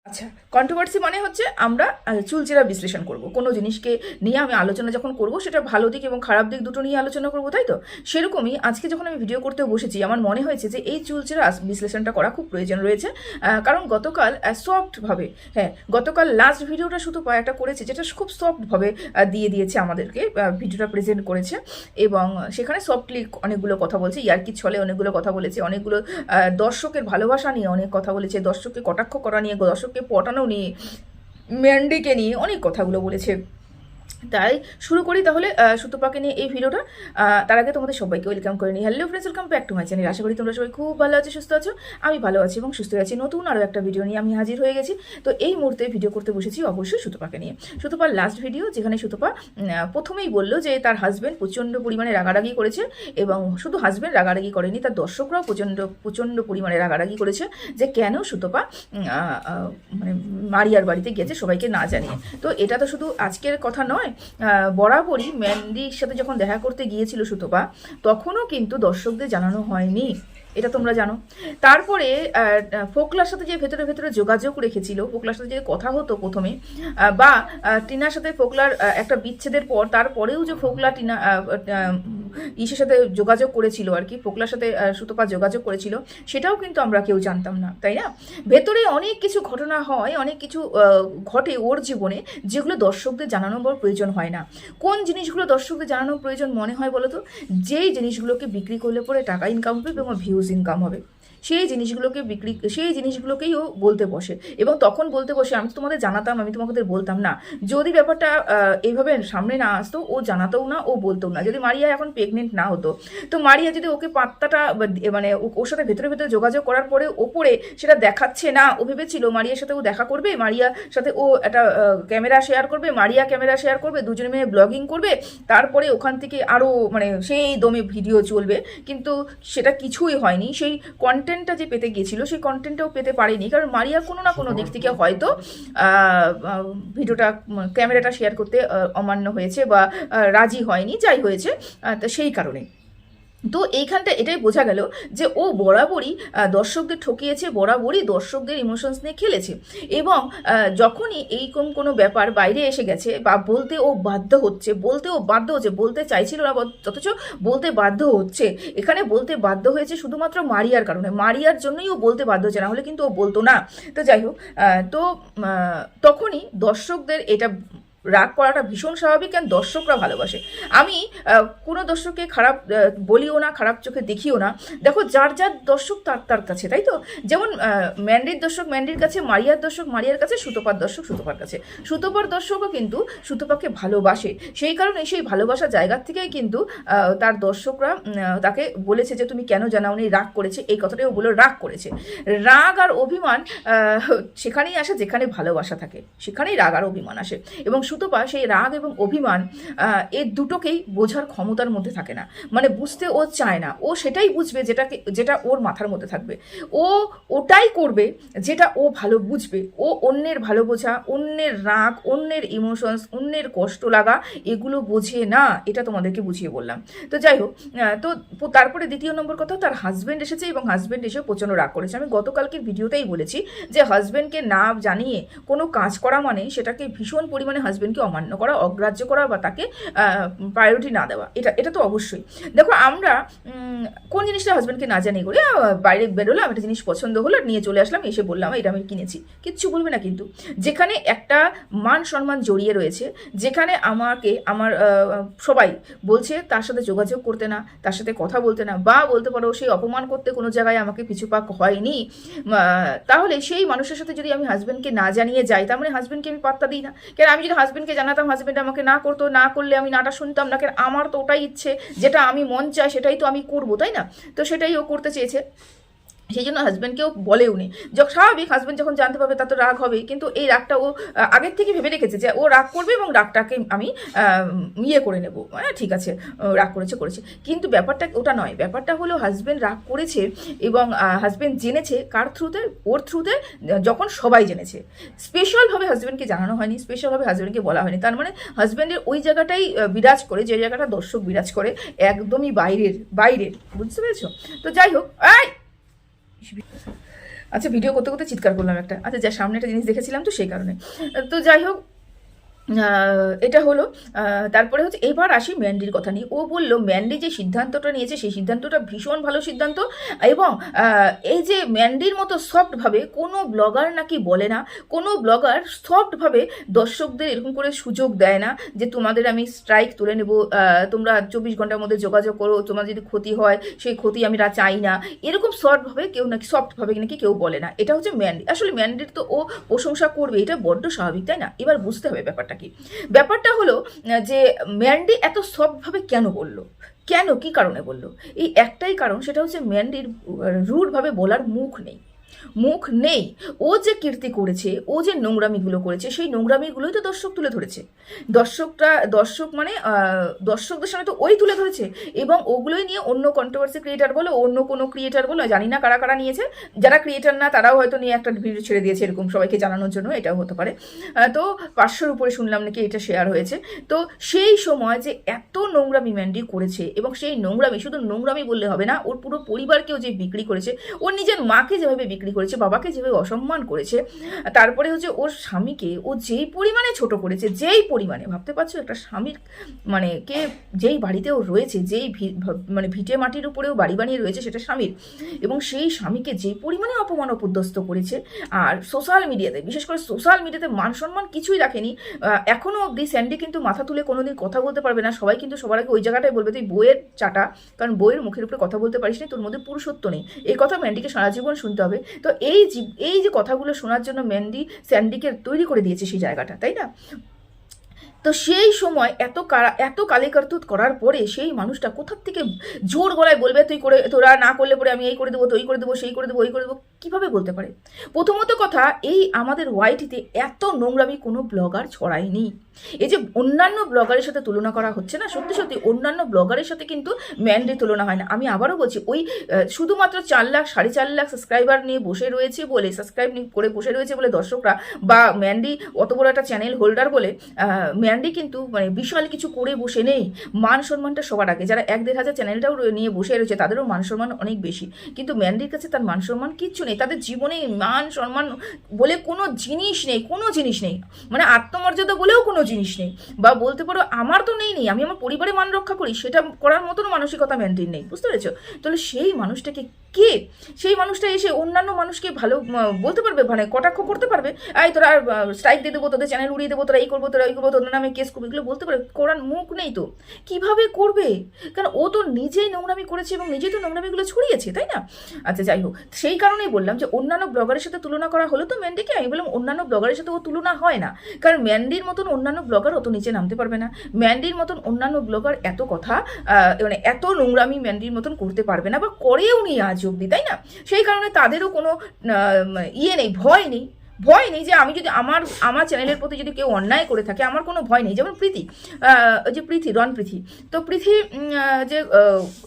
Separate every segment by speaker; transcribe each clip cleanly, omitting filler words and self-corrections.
Speaker 1: আচ্ছা, কন্ট্রোভার্সি মানে হচ্ছে আমরা চুলচেরা বিশ্লেষণ করব, কোনো জিনিসকে নিয়ে আমি আলোচনা যখন করব সেটা ভালো দিক এবং খারাপ দিক দুটো নিয়ে আলোচনা করব, তাই তো? সেরকমই আজকে যখন আমি ভিডিও করতে বসেছি আমার মনে হয়েছে যে এই চুলচেরা বিশ্লেষণটা করা খুব প্রয়োজন রয়েছে। কারণ গতকাল সফটভাবে, হ্যাঁ, গতকাল লাস্ট ভিডিওটা শুধু একটা করেছে যেটা খুব সফটভাবে দিয়ে দিয়েছে আমাদেরকে, ভিডিওটা প্রেজেন্ট করেছে এবং সেখানে সফটলি অনেকগুলো কথা বলছে, ইয়ার্কি ছলে অনেকগুলো কথা বলেছে, অনেকগুলো দর্শকের ভালোবাসা নিয়ে অনেক কথা বলেছে, দর্শককে কটাক্ষ করা নিয়ে, দর্শককে পটানো নিয়ে, ম্যান্ডিকে নিয়ে অনেক কথাগুলো বলেছে। তাই শুরু করি তাহলে সুতপাকে নিয়ে এই ভিডিওটা। তার আগে তোমাদের সবাইকে ওয়েলকাম করে নিই। Hello friends, welcome back to my channel. আশা করি তোমরা সবাই খুব ভালো আছো, সুস্থ আছো। আমি ভালো আছি এবং সুস্থ আছি। নতুন আরও একটা ভিডিও নিয়ে আমি হাজির হয়ে গেছি। তো এই মুহূর্তে ভিডিও করতে বসেছি অবশ্যই সুতপাকে নিয়ে। সুতপার লাস্ট ভিডিও, যেখানে সুতপা প্রথমেই বললো যে তার হাজব্যান্ড প্রচণ্ড পরিমাণে রাগারাগি করেছে এবং শুধু হাজব্যান্ড রাগারাগি করেনি, তার দর্শকরাও প্রচণ্ড পরিমাণে রাগারাগি করেছে যে কেন সুতপা মানে মারিয়ার বাড়িতে গিয়েছে সবাইকে না জানিয়ে। তো এটা তো শুধু আজকের কথা নয়, বরাবরই ম্যান্ডির সাথে যখন দেখা করতে গিয়েছিল সুতপা, তখনও কিন্তু দর্শকদের জানানো হয়নি, এটা তোমরা জানো। তারপরে ফোকলার সাথে যে ভেতরে ভেতরে যোগাযোগ রেখেছিল, ফোকলার সাথে যে কথা হতো প্রথমে, বা টিনার সাথে ফোকলার একটা বিচ্ছেদের পর তারপরেও যে ফোকলা টিনা ইসের সাথে যোগাযোগ করেছিল আর কি, ফোকলার সাথে সুতপা যোগাযোগ করেছিল, সেটাও কিন্তু আমরা কেউ জানতাম না, তাই না? ভেতরে অনেক কিছু ঘটনা হয়, অনেক কিছু ঘটে ওর জীবনে, যেগুলো দর্শকদের জানানোর বড় প্রয়োজন হয় না। কোন জিনিসগুলো দর্শকদের জানানোর প্রয়োজন মনে হয় বলো তো? যেই জিনিসগুলোকে বিক্রি করলে পরে টাকা ইনকাম হবে এবং ভিউজ ইনকাম হবে, সেই জিনিসগুলোকেই ও বলতে বসে। এবং তখন বলতে বসে আমি তোমাদের জানাতাম, আমি তোমাদের বলতাম না। যদি ব্যাপারটা এইভাবে সামনে না আসতো, ও জানাতেও না, ও বলতেও না। যদি মারিয়া এখন প্রেগনেন্ট না হতো, তো মারিয়া যদি ওকে পাত্তাটা মানে ওর সাথে ভেতরে ভেতরে যোগাযোগ করার পরে ওপরে সেটা দেখাচ্ছে না, ও ভেবেছিল মারিয়ার সাথে ও দেখা করবে, মারিয়ার সাথে ও একটা ক্যামেরা শেয়ার করবে, মারিয়া ক্যামেরা শেয়ার করবে, দুজনে মিলে ব্লগিং করবে, তারপরে ওখান থেকে আরও মানে সেই দমে ভিডিও চলবে। কিন্তু সেটা কিছুই হয়নি। সেই কন্টেন্টটা যে পেতে গিয়েছিল সেই কন্টেন্টটাও পেতে পারেনি, কারণ মারিয়া কোনো না কোনো দিক থেকে হয়তো ভিডিওটা ক্যামেরাটা শেয়ার করতে অমান্য হয়েছে বা রাজি হয়নি, যাই হয়েছে, তা সেই কারণে। তো এইখানটা এটাই বোঝা গেল যে ও বরাবরই দর্শকদের ঠকিয়েছে, বরাবরই দর্শকদের ইমোশনস নিয়ে খেলেছে। এবং যখনই এইরকম কোনো ব্যাপার বাইরে এসে গেছে বা বলতে ও বাধ্য হচ্ছে, বলতে চাইছিল না অথচ বলতে বাধ্য হচ্ছে। এখানে বলতে বাধ্য হয়েছে শুধুমাত্র মারিয়ার কারণে, মারিয়ার জন্যই ও বলতে বাধ্য হচ্ছে, না হলে কিন্তু ও বলতো না। তো যাই হোক, তো তখনই দর্শকদের এটা রাগ করাটা ভীষণ স্বাভাবিক, কারণ দর্শকরা ভালোবাসে। আমি কোনো দর্শককে খারাপ বলিও না, খারাপ চোখে দেখিও না। দেখো, যার যার দর্শক তার তার কাছে, তাই তো? যেমন ম্যান্ডির দর্শক ম্যান্ডির কাছে, মারিয়ার দর্শক মারিয়ার কাছে, সুতপার দর্শক সুতপার কাছে। সুতপার দর্শকও কিন্তু সুতপাকে ভালোবাসে, সেই কারণে সেই ভালোবাসার জায়গার থেকেই কিন্তু তার দর্শকরা তাকে বলেছে যে তুমি কেন জানাওনি, রাগ করেছে, এই কথাটাও বলে রাগ করেছে। রাগ আর অভিমান সেখানেই আসে যেখানে ভালোবাসা থাকে, সেখানেই রাগ আর অভিমান আসে। এবং সুতপা সেই রাগ এবং অভিমান এর দুটোকেই বোঝার ক্ষমতার মধ্যে থাকে না, মানে বুঝতে ও চায় না। ও সেটাই বুঝবে যেটা ওর মাথার মধ্যে থাকবে, ও ওটাই করবে যেটা ও ভালো বুঝবে। ও অন্যের ভালো বোঝা, অন্যের রাগ, অন্যের ইমোশনস, অন্যের কষ্ট লাগা এগুলো বোঝে না, এটা তোমাদেরকে বুঝিয়ে বললাম। তো যাই হোক, তো তারপরে দ্বিতীয় নম্বর কথা, তার হাজব্যান্ড এসেছে এবং হাজব্যান্ড এসে প্রচণ্ড রাগ করেছে। আমি গতকালকের ভিডিওতেই বলেছি যে হাজব্যান্ডকে না জানিয়ে কোনো কাজ করা মানে সেটাকে ভীষণ পরিমাণে হাজব্যান্ডকে অমান্য করা, অগ্রাহ্য করা বা তাকে প্রায়োরিটি না দেওয়া, এটা তো অবশ্যই। দেখো, আমরা কোন জিনিসটা হাজব্যান্ডকে না জানিয়ে করে বাইরে বেরোলাম, একটা জিনিস পছন্দ হলো, নিয়ে চলে আসলাম, এসে বললাম এটা আমি কিনেছি, কিচ্ছু বলবে না। কিন্তু যেখানে একটা মান সম্মান জড়িয়ে রয়েছে, যেখানে আমার সবাই বলছে তার সাথে যোগাযোগ করতে না, তার সাথে কথা বলতে না, বা বলতে পারো সেই অপমান করতে কোনো জায়গায় আমাকে পিছুপাক হয়নি, তাহলে সেই মানুষের সাথে যদি আমি হাজব্যান্ডকে না জানিয়ে যাই, তার মানে হাজব্যান্ডকে আমি পাত্তা দিই না। কেন আমি যদি হাজব্যান্ডকে জানাতাম, হাজব্যান্ড আমাকে না করতো, না করলে আমি নাটা শুনতাম না, কেন আমার তো ওটাই ইচ্ছে, যেটা আমি মন চাই সেটাই তো আমি করবো, তাই না? তো সেটাই ও করতে চেয়েছে, সেই জন্য হাজব্যান্ডকেও বলেও নি। স্বাভাবিক, হাজব্যান্ড যখন জানতে পারবে তার তো রাগ হবে, কিন্তু এই রাগটা ও আগের থেকে ভেবে রেখেছে যে ও রাগ করবে এবং রাগটাকে আমি ইয়ে করে নেবো, হ্যাঁ ঠিক আছে, রাগ করেছে। কিন্তু ব্যাপারটা ওটা নয়, ব্যাপারটা হলো হাজব্যান্ড রাগ করেছে এবং হাজব্যান্ড জেনেছে কার থ্রুতে, ওর থ্রুতে, যখন সবাই জেনেছে। স্পেশালভাবে হাজব্যান্ডকে জানানো হয়নি, স্পেশালভাবে হাজব্যান্ডকে বলা হয়নি। তার মানে হাজব্যান্ডের ওই জায়গাটাই বিরাজ করে, যে জায়গাটা দর্শক বিরাজ করে, একদমই বাইরের, বুঝতে পেরেছো? তো যাই হোক, আচ্ছা, ভিডিও করতে করতে চিৎকার করলাম একটা, আচ্ছা যা সামনে একটা জিনিস দেখেছিলাম তো সেই কারণে। তো যাই হোক, এটা হলো। তারপরে হচ্ছে এবার আসি ম্যান্ডির কথা নিয়ে। ও বলল ম্যান্ডি যে সিদ্ধান্তটা নিয়েছে সেই সিদ্ধান্তটা ভীষণ ভালো সিদ্ধান্ত, এবং এই যে ম্যান্ডির মতো সফটভাবে কোনো ব্লগার নাকি বলে না, কোনো ব্লগার সফটভাবে দর্শকদের এরকম করে সুযোগ দেয় না যে তোমাদের আমি স্ট্রাইক তুলে নেব, তোমরা 24 ঘন্টার মধ্যে যোগাযোগ করো, তোমার যদি ক্ষতি হয় সেই ক্ষতি আমি চাই না, এরকম সফটভাবে নাকি কেউ বলে না। এটা হচ্ছে ম্যান্ডি। আসলে ম্যান্ডির তো ও প্রশংসা করবে, এটা বড্ড স্বাভাবিক, তাই না? এবার বুঝতে হবে ব্যাপারটা কি। ব্যাপারটা হলো যে ম্যান্ডি এত সফটভাবে কেন বলল, কেন কি কারণে বলল? এই একটাই কারণ, সেটা হচ্ছে ম্যান্ডির রুডভাবে বলার মুখ নেই, মুখ নেই। ও যে কীর্তি করেছে, ও যে নোংরামিগুলো করেছে, সেই নোংরামিগুলোই তো দর্শক তুলে ধরেছে। দর্শক মানে দর্শকদের সামনে তো ওই তুলে ধরেছে, এবং ওগুলোই নিয়ে অন্য কন্ট্রোভার্সি ক্রিয়েটার বলো, অন্য কোনো ক্রিয়েটার বলো, জানি না কারা কারা নিয়েছে, যারা ক্রিয়েটার না তারাও হয়তো নিয়ে একটা ভিডিও ছেড়ে দিয়েছে এরকম সবাইকে জানানোর জন্য, এটাও হতে পারে। তো 500-র উপরে শুনলাম নাকি এটা শেয়ার হয়েছে। তো সেই সময় যে এত নোংরামি ম্যান্ডি করেছে, এবং সেই নোংরামি, শুধু নোংরামি বললে হবে না, ওর পুরো পরিবারকেও যে বিক্রি করেছে, ওর নিজের মাকে যেভাবে বিক্রি করেছে, বাবাকে যেভাবে অসম্মান করেছে, তারপরে হচ্ছে ওর স্বামীকে ও যেই পরিমাণে ছোট করেছে, যেই পরিমাণে, ভাবতে পারছো একটা স্বামীর মানে কে, যেই বাড়িতে ও রয়েছে, যেই মানে ভিটে মাটির উপরেও বাড়ি বানিয়ে রয়েছে সেটা স্বামীর, এবং সেই স্বামীকে যেই পরিমাণে অপমান অপদস্থ করেছে। আর সোশ্যাল মিডিয়াতে, বিশেষ করে সোশ্যাল মিডিয়াতে মান সম্মান কিছুই রাখেনি। এখনও অবধি স্যান্ডি কিন্তু মাথা তুলে কোনোদিন কথা বলতে পারবে না, সবাই কিন্তু সবার আগে ওই জায়গাটায় বলবে তুই বইয়ের চাটা, কারণ বইয়ের মুখের উপরে কথা বলতে পারিস না, তোর মধ্যে পুরুষত্ব নেই। এই কথা ম্যান্ডিকে সারা জীবন শুনতে হবে। তো এই যে কথাগুলো শোনার জন্য ম্যান্ডি স্যান্ডিকে তৈরি করে দিয়েছে সেই জায়গাটা, তাই না? তো সেই সময় এত কালে কারতুত করার পরে সেই মানুষটা কোথার থেকে জোর গলায় বলবে তুই করে, তোরা না করলে পরে আমি এই করে দেবো, তো এই করে দেবো, সেই করে দেবো, ওই করে দেবো, কীভাবে বলতে পারে? প্রথমত কথা, এই আমাদের ওয়াইটিতে এত নোংরামি কোনো ব্লগার ছড়ায়নি। এই যে অন্যান্য ব্লগারের সাথে তুলনা করা হচ্ছে না, সত্যি সত্যি অন্যান্য ব্লগারের সাথে কিন্তু ম্যান্ডির তুলনা হয় না। আমি আবারও বলছি, ওই শুধুমাত্র 4 লাখ 4.5 লাখ সাবস্ক্রাইবার নিয়ে বসে রয়েছে বলে, সাবস্ক্রাইব করে বসে রয়েছে বলে দর্শকরা, বা ম্যান্ডি অত বড় একটা চ্যানেল হোল্ডার বলে, ম্যান্ডি কিন্তু মানে বিশাল কিছু করে বসে নেই। মান সম্মানটা সবার আগে, যারা 1-1.5 হাজার চ্যানেলটাও নিয়ে বসে রয়েছে তাদেরও মান সম্মান অনেক বেশি, কিন্তু ম্যান্ডির কাছে তার মান সম্মান কিচ্ছু নেই। তাদের জীবনে মান সম্মান বলে কোনো জিনিস নেই, কোনো জিনিস নেই, মানে আত্মমর্যাদা বলেও কোনো জিনিস নেই। বা বলতে পারো আমার তো নেই, আমি আমার পরিবারের মান রক্ষা করি, সেটা করার মতন মানসিকতা ম্যান্ডির নেই, বুঝতে পেরেছো? তাহলে সেই মানুষটাকে কে, সেই মানুষটা এসে অন্যান্য মানুষকে ভালো বলতে পারবে, মানে কটাক্ষ করতে পারবে, এই তোরা স্ট্রাইক দিয়ে দেবো, তোদের চ্যানেল উড়িয়ে দেবো, তোরা এই করবো, তোরা ওই করবো, তোদের নামে কেস করবো, এগুলো বলতে পারে? করার মুখ নেই তো, কিভাবে করবে? কারণ ও তো নিজেই নোংরামি করেছে এবং নিজেই তো নোংরামিগুলো ছড়িয়েছে, তাই না? আচ্ছা যাই হোক, সেই কারণেই বললাম যে অন্যান্য ব্লগারের সাথে তুলনা করা হলো তো ম্যান্ডিকে, আমি বললাম অন্যান্য ব্লগারের সাথে ও তুলনা হয় না, কারণ ম্যান্ডির মতন অন্যান্য ব্লগার অত নিচে নামতে পারবে না। ম্যান্ডির মতন অন্যান্য ব্লগার এত কথা মানে এত নোংরামি ম্যান্ডির মতন করতে পারবে না, বা করেও নি আজ অব্দি, তাই না? সেই কারণে তাদেরও কোনো ইয়ে নেই, ভয় নেই যে আমি যদি আমার চ্যানেলের প্রতি যদি কেউ অন্যায় করে থাকে, আমার কোনো ভয় নেই। যেমন রন প্রীতি, তো প্রীতি যে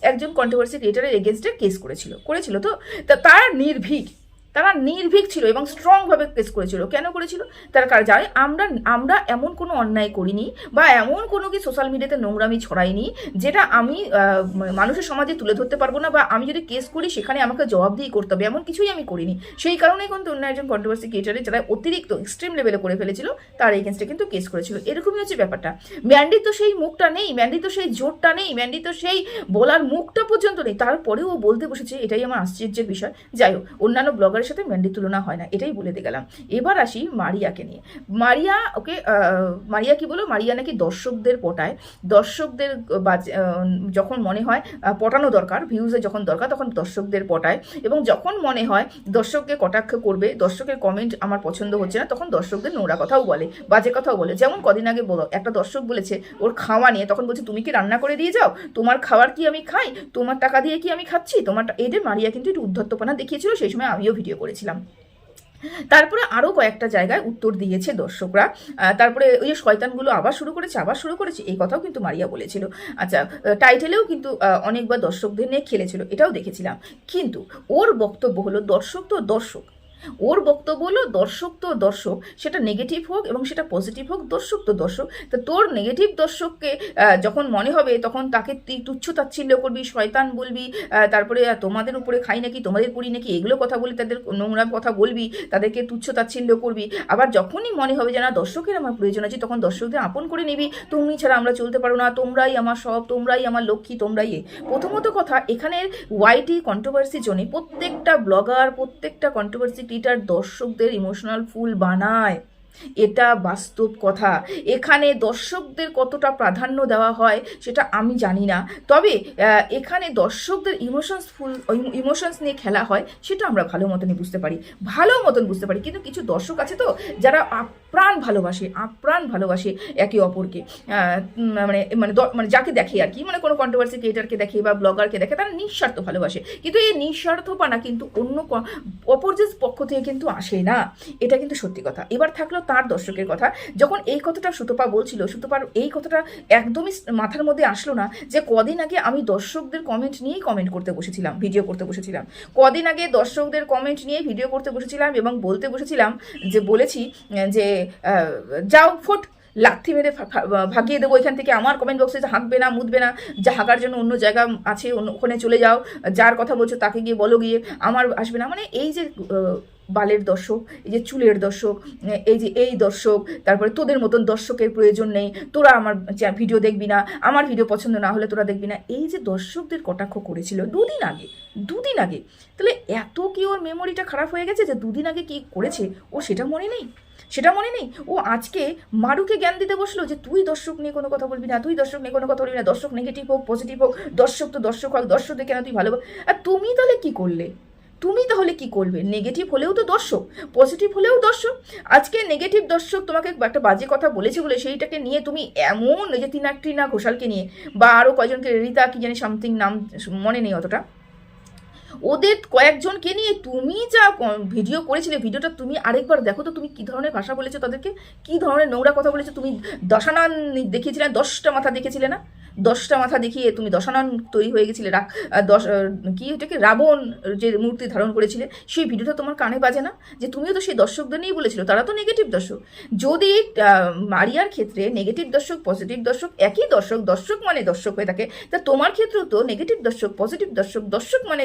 Speaker 1: একজন কন্ট্রোভার্সি ক্রিয়েটারের এগেনস্টে কেস করেছিল তো তারা নির্ভীক ছিল এবং স্ট্রংভাবে কেস করেছিল। কেন করেছিল? তার কারণ জানে আমরা এমন কোনো অন্যায় করিনি, বা এমন কোনো কি সোশ্যাল মিডিয়াতে নোংরামি ছড়াইনি যেটা আমি মানুষের সমাজে তুলে ধরতে পারবো না, বা আমি যদি কেস করি সেখানে আমাকে জবাবদিহি করতে হবে, এমন কিছুই আমি করিনি। সেই কারণেই কিন্তু অন্য একজন কন্ট্রোভার্সি ক্রিয়েটারে যারা অতিরিক্ত এক্সট্রিম লেভেলে করে ফেলেছিল তার এগেনস্টে কিন্তু কেস করেছিল। এরকমই হচ্ছে ব্যাপারটা। ম্যান্ডির তো সেই মুখটা নেই, ম্যান্ডির তো সেই জোরটা নেই, ম্যান্ডির তো সেই বলার মুখটা পর্যন্ত নেই, তারপরেও ও বলতে বসেছে, এটাই আমার আশ্চর্যের বিষয়। যাই হোক, অন্যান্য ব্লগারের সাথে ম্যান্ডির তুলনা হয় না, এটাই বলে দিয়ে গেলাম। এবার আসি মারিয়াকে নিয়ে। মারিয়া কি বলো, মারিয়া নাকি দর্শকদের পটায়, দর্শকদের যখন মনে হয় পটানো দরকার, ভিউজে যখন দরকার তখন দর্শকদের পটায়, এবং যখন মনে হয় দর্শককে কটাক্ষ করবে, দর্শকের কমেন্ট আমার পছন্দ হচ্ছে না, তখন দর্শকদের নোংরা কথাও বলে, বাজে কথাও বলে। যেমন কদিন আগে একটা দর্শক বলেছে ওর খাওয়া নিয়ে, তখন বলছে তুমি কি রান্না করে দিয়ে যাও, তোমার খাবার কি আমি খাই, তোমার টাকা দিয়ে কি আমি খাচ্ছি, এই যে মারিয়া কিন্তু একটু উদ্ধত্তপনা দেখিয়েছিল, সেই সময় আমিও ভিডিও করেছিলাম। তারপরে আরও কয়েকটা জায়গায় উত্তর দিয়েছে দর্শকরা। তারপরে ওই যে শয়তানগুলো আবার শুরু করেছে এই কথাও কিন্তু মারিয়া বলেছিল। আচ্ছা, টাইটেলেও কিন্তু অনেকবার দর্শকদের নিয়ে খেলেছিল, এটাও দেখেছিলাম। কিন্তু ওর বক্তব্য হলো দর্শক তো দর্শক, ওর বক্তব্য হলো দর্শক তো দর্শক, সেটা নেগেটিভ হোক এবং সেটা পজিটিভ হোক, দর্শক তো দর্শক। তো তোর নেগেটিভ দর্শককে যখন মনে হবে তখন তাকে তুই তুচ্ছ তাচ্ছিল্য করবি, শয়তান বলবি, তারপরে তোমাদের উপরে খাই নাকি, তোমাদের পড়ি নাকি, এগুলো কথা বলি, তাদের নোংরা কথা বলবি, তাদেরকে তুচ্ছ তাচ্ছিল্য করবি। আবার যখনই মনে হবে যে না দর্শকের আমার প্রয়োজন আছে, তখন দর্শকদের আপন করে নিবি, তুমি ছাড়া আমরা চলতে পারো না, তোমরাই আমার সব, তোমরাই আমার লক্ষ্মী, তোমরাই প্রথমত কথা এখানের ওয়াইটি কন্ট্রোভার্সি জন্য প্রত্যেকটা ব্লগার, প্রত্যেকটা কন্ট্রোভার্সি ক্রিয়েটার দর্শকদের ইমোশনাল ফুল বানায়, এটা বাস্তব কথা। এখানে দর্শকদের কতটা প্রাধান্য দেওয়া হয় সেটা আমি জানি না, তবে এখানে দর্শকদের ইমোশনস নিয়ে খেলা হয় সেটা আমরা ভালো মতনই বুঝতে পারি, ভালো মতন বুঝতে পারি। কিন্তু কিছু দর্শক আছে তো যারা আপ্রাণ ভালোবাসে একে অপরকে, মানে মানে মানে যাকে দেখে আর কি, মানে কোনো কন্ট্রোভার্সি ক্রিয়েটারকে দেখে বা ব্লগারকে দেখে, তারা নিঃস্বার্থ ভালোবাসে। কিন্তু এই নিঃস্বার্থপানা কিন্তু অন্য অপরজের পক্ষ থেকে কিন্তু আসে না, এটা কিন্তু সত্যি কথা। এবার থাকলো তার দর্শকের কথা। যখন এই কথাটা সুতপা বলছিল, সুতপার এই কথাটা একদমই মাথার মধ্যে আসলো না যে কদিন আগে আমি দর্শকদের কমেন্ট নিয়েই কমেন্ট করতে বসেছিলাম, ভিডিও করতে বসেছিলাম। কদিন আগে দর্শকদের কমেন্ট নিয়ে ভিডিও করতে বসেছিলাম এবং বলতে বসেছিলাম যে বলেছি যে যাও ফোট, লাথি মেরে ভাগিয়ে দেবো এখান থেকে, আমার কমেন্ট বক্সে হাঁকবে না, মুদবে না, যা হাঁকার জন্য অন্য জায়গা আছে ওখানে চলে যাও, যার কথা বলছো তাকে গিয়ে বলো গিয়ে, আমার আসবে না। মানে এই যে বালের দর্শক, এই যে চুলের দর্শক, এই যে এই দর্শক, তারপরে তোদের মতন দর্শকের প্রয়োজন নেই, তোরা আমার ভিডিও দেখবি না, আমার ভিডিও পছন্দ না হলে তোরা দেখবি না, এই যে দর্শকদের কটাক্ষ করেছিল দুদিন আগে, তাহলে এত কি ওর মেমোরিটা খারাপ হয়ে গেছে যে দুদিন আগে কি করেছে ও সেটা মনে নেই? ও আজকে মারুকে জ্ঞান দিতে বসলো যে তুই দর্শক নিয়ে কোনো কথা বলবি না, দর্শক নেগেটিভ হোক পজিটিভ হোক, দর্শক তো দর্শক হোক, দর্শকদের কেন তুই ভালো। আর তুমি তাহলে কি করবে? নেগেটিভ হলেও তো দর্শক, পজিটিভ হলেও দর্শক। আজকে নেগেটিভ দর্শক তোমাকে একটা বাজে কথা বলেছে বলে সেইটাকে নিয়ে তুমি এমন, যে টিনা ঘোষালকে নিয়ে বা আরও কয়জনকে, রিতা কি জানি সামথিং নাম মনে নেই অতটা, ওদের কয়েকজনকে নিয়ে তুমি যা ভিডিও করেছিলে, ভিডিওটা তুমি আরেকবার দেখো তো, তুমি কি ধরনের ভাষা বলেছো তাদেরকে, কি ধরনের নোংরা কথা বলেছো। তুমি দশানন দেখিয়েছিলে, 10টা মাথা দেখেছিলে না, 10টা মাথা দেখিয়ে তুমি দশানন তৈরি হয়ে গেছিলে, কি ওটাকে রাবণ যে মূর্তি ধারণ করেছিলে, সেই ভিডিওটা তোমার কানে বাজে না? যে তুমিও তো সেই দর্শকদের নিয়েই বলেছিল, তারা তো নেগেটিভ দর্শক। যদি মারিয়ার ক্ষেত্রে নেগেটিভ দর্শক পজিটিভ দর্শক একই দর্শক মানে দর্শক হয়ে থাকে, তা তোমার ক্ষেত্রেও তো নেগেটিভ দর্শক পজিটিভ দর্শক মানে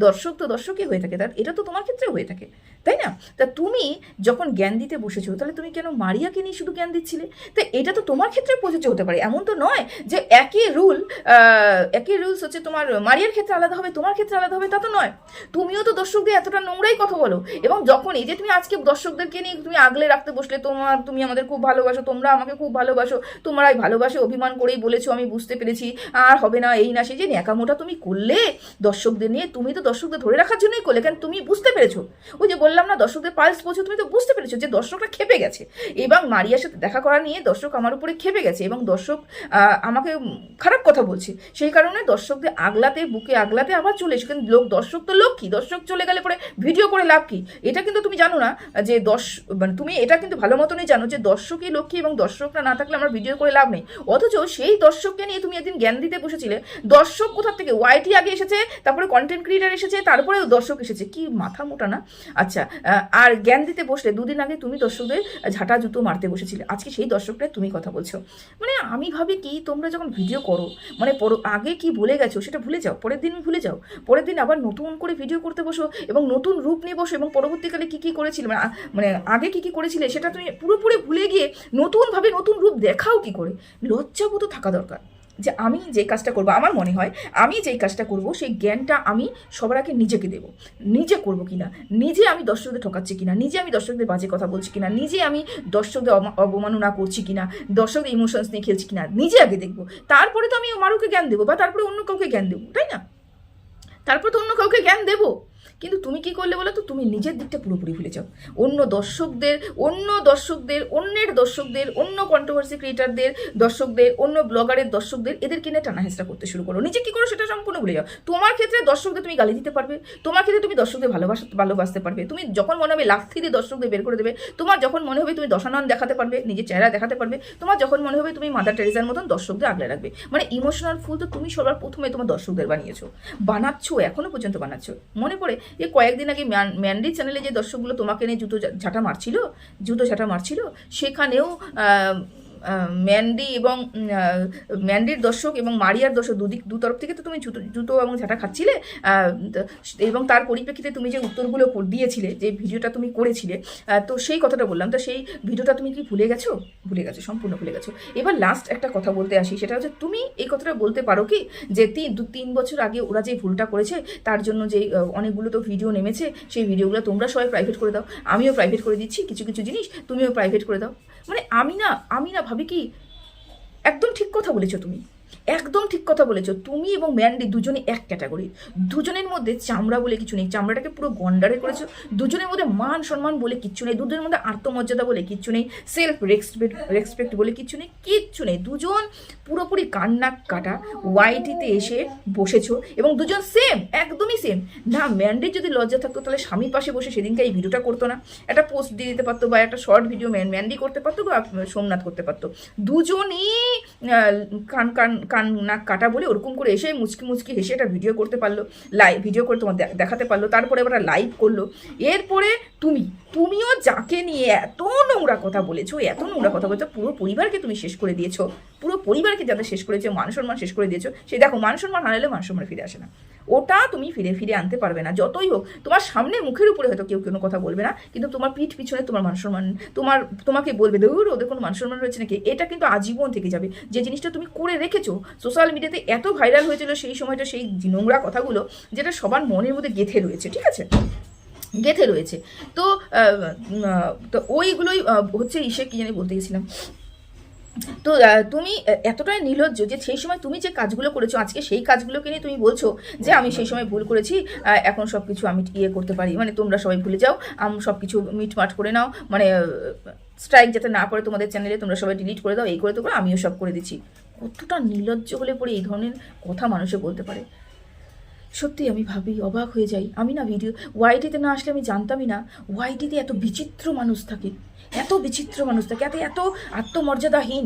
Speaker 1: দর্শক তো দর্শকই হয়ে থাকে, তার এটা তো তোমার ক্ষেত্রেও হয়ে থাকে, তাই না? তা তুমি যখন জ্ঞান দিতে বসেছো, তাহলে তুমি কেন মারিয়াকে নিয়ে শুধু জ্ঞান দিচ্ছিলে? তা এটা তো তোমার ক্ষেত্রে প্রযোজ্য হতে পারে, এমন তো নয় যে একই রুলস হচ্ছে তোমার মারিয়ার ক্ষেত্রে আলাদা হবে, তোমার ক্ষেত্রে আলাদা হবে, তা তো নয়। তুমিও তো দর্শকদের এতটা নোংরাই কথা বলো, এবং যখন এই যে তুমি আজকে দর্শকদেরকে নিয়ে তুমি আগলে রাখতে বসলে, তুমি আমাদের খুব ভালোবাসো, তোমরা আমাকে খুব ভালোবাসো, তোমরাই ভালোবাসে, অভিমান করেই বলেছো, আমি বুঝতে পেরেছি, আর হবে না, এই না সেই যে ন্যাকামোটা তুমি করলে দর্শকদের নিয়ে, তুমি তো দর্শকদের ধরে রাখার জন্যই করলে, কারণ তুমি বুঝতে পেরেছো, ওই যে বললাম না দর্শকদের পালস পৌঁছে, তুমি তো বুঝতে পেরেছো যে দর্শকরা খেপে গেছে, এবং মারিয়ার সাথে দেখা করা নিয়ে দর্শক আমার উপরে খেপে গেছে, এবং দর্শক আমাকে খারাপ কথা বলছে, সেই কারণে দর্শকদের বুকে আগলাতে আবার চলে এসে, কিন্তু দর্শক তো লক্ষ্মী, দর্শক চলে গেলে পরে ভিডিও করে লাভ কি? এটা কিন্তু তুমি জানো না যে মানে তুমি এটা কিন্তু ভালো মতনই জানো যে দর্শকই লক্ষ্মী, এবং দর্শকরা না থাকলে আমার ভিডিও করে লাভ নেই। অথচ সেই দর্শককে নিয়ে তুমি একদিন জ্ঞান দিতে বসেছিলে, দর্শক কোথা থেকে, ওয়াইটি আগে এসেছে, তারপরে কন্টেন্ট ক্রিয়েটার এসেছে, তারপরেও দর্শক এসেছে, কি মাথা মোটা না? আচ্ছা, আর জ্ঞান দিতে বসলে দুদিন আগে তুমি দর্শকদের ঝাঁটা জুতো মারতে বসেছিলে, আজকে সেই দর্শকরা তুমি কথা বলছো। মানে আমি ভাবি কি, তোমরা যখন ভিডিও করো, মানে আগে কি ভুলে গেছো সেটা ভুলে যাও, পরের দিন আবার নতুন করে ভিডিও করতে বসো এবং নতুন রূপ নিয়ে বসো, এবং পরবর্তীকালে কি করেছিলে, মানে আগে কি করেছিলে সেটা তুমি পুরোপুরি ভুলে গিয়ে নতুনভাবে নতুন রূপ দেখাও কি করে? লজ্জাবোধ থাকা দরকার যে আমি যে কাজটা করবো, আমার মনে হয় আমি যেই কাজটা করব সেই জ্ঞানটা আমি সবার আগে নিজেকে দেবো, নিজে করবো কিনা, নিজে আমি দর্শকদের ঠকাচ্ছি কিনা, নিজে আমি দর্শকদের বাজে কথা বলছি কিনা, নিজে আমি দর্শকদের অবমাননা করছি কিনা, দর্শকদের ইমোশনস নিয়ে খেলছি কিনা, নিজে আগে দেখবো, তারপরে তো আমি মারুকে জ্ঞান দেবো, বা তারপরে অন্য কাউকে জ্ঞান দেবো, তাই না? তারপর তো অন্য কাউকে জ্ঞান দেবো। কিন্তু তুমি কি করলে বলো তো, তুমি নিজের দিকটা পুরোপুরি ভুলে যাও, অন্যের দর্শকদের, অন্য কন্ট্রোভার্সি ক্রিয়েটারদের দর্শকদের, অন্য ব্লগারের দর্শকদের, এদের কিনে টানা হেঁচড়া করতে শুরু করো, নিজে কি করো সেটা সম্পূর্ণ ভুলে যাও। তোমার ক্ষেত্রে দর্শকদের তুমি গালি দিতে পারবে, তোমার ক্ষেত্রে তুমি দর্শকদের ভালোবাসতে পারবে, তুমি যখন মনে হবে লাথি দিয়ে দর্শকদের বের করে দেবে, তোমার যখন মনে হবে তুমি দশানন দেখাতে পারবে, নিজের চেহারা দেখাতে পারবে, তোমার যখন মনে হবে তুমি মাদার টেরেসার মতন দর্শকদের আগলে রাখবে। মানে ইমোশনাল ফুল তো তুমি সবার প্রথমে তোমার দর্শকদের বানাচ্ছ, এখনো পর্যন্ত বানাচ্ছ। মনে পড়ে যে কয়েকদিন আগে ম্যান্ডি চ্যানেলে যে দর্শকগুলো তোমাকে নিয়ে জুতো ঝাঁটা মারছিল সেখানেও ম্যান্ডি এবং ম্যান্ডির দর্শক এবং মারিয়ার দর্শক দু তরফ থেকে তো তুমি জুতো এবং ঝাঁটা খাচ্ছিলে, এবং তার পরিপ্রেক্ষিতে তুমি যে উত্তরগুলো দিয়েছিলে, যে ভিডিওটা তুমি করেছিলে, তো সেই কথাটা বললাম। তো সেই ভিডিওটা তুমি কি ভুলে গেছো? সম্পূর্ণ ভুলে গেছো। এবার লাস্ট একটা কথা বলতে আসি, সেটা হচ্ছে তুমি এই কথাটা বলতে পারো কি যে 3 বছর আগে ওরা যে ভুলটা করেছে তার জন্য যে অনেকগুলো তো ভিডিও নেমেছে, সেই ভিডিওগুলো তোমরা সবাই প্রাইভেট করে দাও, আমিও প্রাইভেট করে দিচ্ছি, কিছু কিছু জিনিস তুমিও প্রাইভেট করে দাও। মানে আমি না ভাবি কি, একদম ঠিক কথা বলেছো তুমি, একদম ঠিক কথা বলেছো। তুমি এবং ম্যান্ডি দুজনে এক ক্যাটাগরি, দুজনের মধ্যে চামড়া বলে কিছু নেই, চামড়াটাকে পুরো গন্ডারে করেছো। দুজনের মধ্যে মান সম্মান বলে কিচ্ছু নেই, দুজনের মধ্যে আত্মমর্যাদা বলে কিচ্ছু নেই, সেলফ রেসপেক্ট বলে কিচ্ছু নেই। দুজন পুরোপুরি কান্নাক কাটা ওয়াইটিতে এসে বসেছো এবং দুজন সেম, একদমই সেম। না ম্যান্ডির যদি লজ্জা থাকতো তাহলে স্বামীর পাশে বসে সেদিনকে এই ভিডিওটা করতো না, একটা পোস্ট দিয়ে দিতে পারতো, বা একটা শর্ট ভিডিও ম্যান্ডি করতে পারতো, বা সোমনাথ করতে পারতো। দুজনই কান নাক কাটা বলে ওরকম করে এসে মুচকি হেসে একটা ভিডিও করতে পারলো, ভিডিও করে তোমার দেখাতে পারলো, তারপরে এবার লাইভ করলো। এরপরে তুমিও যাকে নিয়ে এত নোংরা কথা বলেছো, পুরো পরিবারকে তুমি শেষ করে দিয়েছো, পুরো পরিবারকে যাদের শেষ করেছো, মান সম্মান শেষ করে দিয়েছো। সেই দেখো, মান সম্মান হারালে মান সম্মান ফিরে আসে না, ওটা তুমি ফিরে আনতে পারবে না। যতই হোক তোমার সামনে মুখের উপরে হয়তো কেউ কোনো কথা বলবে না, কিন্তু তোমার পিঠ পিছনে তোমার মান সম্মান, তোমাকে বলবে দৌড় ওদের কোনো মান সম্মান রয়েছে নাকি, এটা কিন্তু আজীবন থেকে যাবে। যে জিনিসটা তুমি করে রেখেছো, সোশ্যাল মিডিয়াতে এত ভাইরাল হয়েছিল সেই সময়টা, সেই নোংরা কথাগুলো, যেটা সবার মনের মধ্যে গেঁথে রয়েছে, ঠিক আছে, গেঁথে রয়েছে। তো ওইগুলোই হচ্ছে কি জানি বলতে গেছিলাম। তো তুমি এতটাই নির্লজ্জ যে সেই সময় তুমি যে কাজগুলো করেছো, আজকে সেই কাজগুলোকে নিয়ে তুমি বলছো যে আমি সেই সময় ভুল করেছি, এখন সব কিছু আমি করতে পারি, মানে তোমরা সবাই ভুলে যাও, সব কিছু মিটমাট করে নাও, মানে স্ট্রাইক যাতে না পড়ে তোমাদের চ্যানেলে, তোমরা সবাই ডিলিট করে দাও, এই করে তো আমিও সব করে দিচ্ছি। কতটা নির্লজ্জ হলে পরে এই ধরনের কথা মানুষে বলতে পারে? সত্যি আমি ভাবি, অবাক হয়ে যাই। আমি না ওয়াইটিতে না আসলে আমি জানতামই না ওয়াইটিতে এত বিচিত্র মানুষ থাকে, এত আত্মমর্যাদাহীন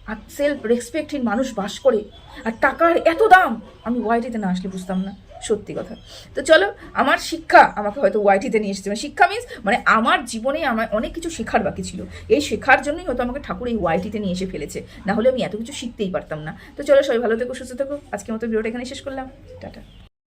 Speaker 1: আর সেলফ রেসপেক্টহীন মানুষ বাস করে, আর টাকার এত দাম আমি ওয়াইটিতে না আসলে বুঝতাম না, সত্যি কথা। তো চলো, আমার শিক্ষা আমাকে হয়তো ওয়াইটিতে নিয়ে এসেছে, শিক্ষা মিন্স মানে আমার জীবনে আমার অনেক কিছু শেখার বাকি ছিল, এই শেখার জন্যই হয়তো আমাকে ঠাকুর এই ওয়াইটিতে নিয়ে এসে ফেলেছে, না হলে আমি এত কিছু শিখতেই পারতাম না। তো চলো, সবাই ভালো থেকো, সুস্থ থেকো। আজকের মতো ভিডিওটা এখানে শেষ করলাম, টাটা।